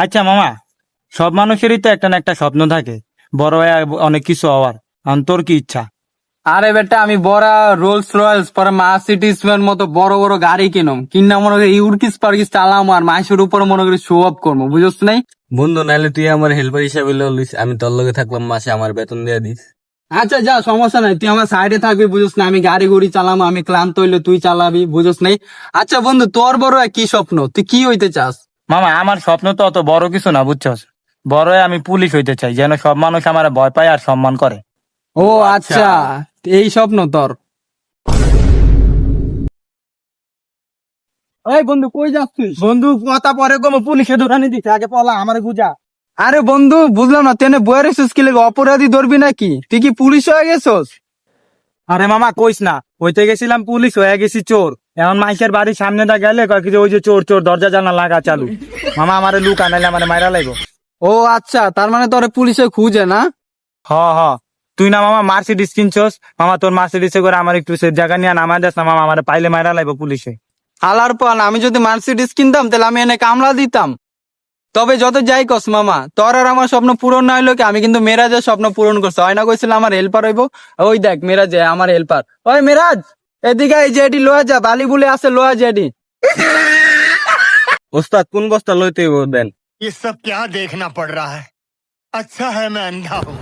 আচ্ছা মামা, সব মানুষেরই তো একটা না একটা স্বপ্ন থাকে, বড় হয়ে অনেক কিছু হওয়ার। এখন তোর কি ইচ্ছা? আরে বেটা, আমি বড় রোলস রয়েলস পরে মার্সিডিজ এর মতো বড় বড় গাড়ি কিনম, কিনা মনে করি ইউরকিস পার্কিস চালাম আর মাইসের উপর মনে করি শো অফ করবো, বুঝছ নাই? বন্ধু, নাহলে তুই আমার হেল্পার হিসাবে লইস, আমি তোর লগে থাকলাম, মাসে আমার বেতন দিয়ে দিস। আচ্ছা যা, সমস্যা নাই, তুই আমার সাইডে থাকবি, বুঝছ না? আমি গাড়ি গুড়ি চালাম, আমি ক্লান্ত হইলে তুই চালাবি, বুঝছ নাই? আচ্ছা বন্ধু, তোর বড় কি স্বপ্ন? তুই কি হইতে চাস? মামা, আমার স্বপ্ন তো অত বড় কিছু না, বুঝছস। বড় হয়ে আমি পুলিশ হইতে চাই, যেন সব মানুষ আমার ভয় পায় আর সম্মান করে। ও আচ্ছা, এই স্বপ্ন তোর? এই বন্ধু, কই যাচ্ছিস? বন্ধু, কথা পরে কম, পুলিশে দৌড়ানি দিচ্ছে, আগে পলা আমার গুজা। আরে বন্ধু, বুঝলাম না, তেনে বইয়ের এসেছিস কি লেগে? অপরাধী ধরবি নাকি? তুই কি পুলিশ হয়ে গেছস? আরে মামা কইস না, হইতে গেছিলাম পুলিশ, হয়ে গেছি চোর। এখন মাইসের বাড়ির সামনে দা গেলে কয় কি যে ওই যে চোর চোর, দরজা জানা লাগা চালু। মামা, আমারে লুক আনাইলে আমারে মাইরা লাগবো। ও আচ্ছা, তার মানে তোরে পুলিশে খুঁজে না? হ হ, তুই না মামা মার্সিডিস কিনছস, মামা তোর মার্সিডিসে করে আমার একটু সে জায়গা নিয়ে নামাই দেস না মামা, আমারে পাইলে মাইরা লাগবো পুলিশে। হালার পান, আমি যদি মার্সিডিজ কিনতাম তাহলে আমি এনে কামলা দিতাম। তবে যত যাই কস মামা, তোর আর আমার স্বপ্ন পূরণ না হইলো কি, আমি কিন্তু মেরাজের স্বপ্ন পূরণ করছি। হয় না কইছিল আমার হেল্পার হইব? ওই দেখ মেরাজ আমার হেল্পার। ওই মেরাজ, এদিকে এই যে এটি লোয়া যা, বালি বুলে আছে, লোয়া যে এটি। ওস্তাদ, কোন বস্তা লইতে হইব দেন? ये सब क्या देखना पड़ रहा है। अच्छा है मैं अंधा हूँ।